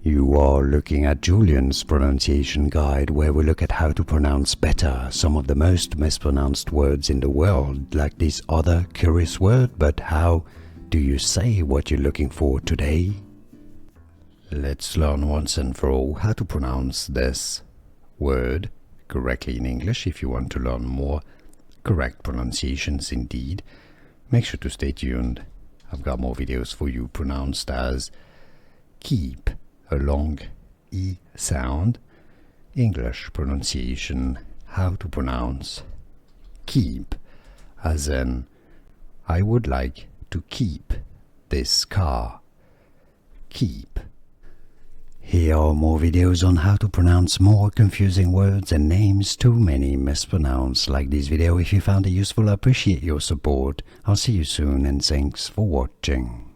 You are looking at Julian's pronunciation guide, where we look at how to pronounce better some of the most mispronounced words in the world, like this other curious word. But how do you say what you're looking for today? Let's learn once and for all how to pronounce this word correctly in English. If you want to learn more correct pronunciations indeed, make sure to stay tuned. I've got more videos for you pronounced as keep, a long E sound. English pronunciation, how to pronounce keep, as in I would like to keep this car. Keep. Here are more videos on how to pronounce more confusing words and names too many mispronounced. Like this video if you found it useful. I appreciate your support. I'll see you soon and thanks for watching.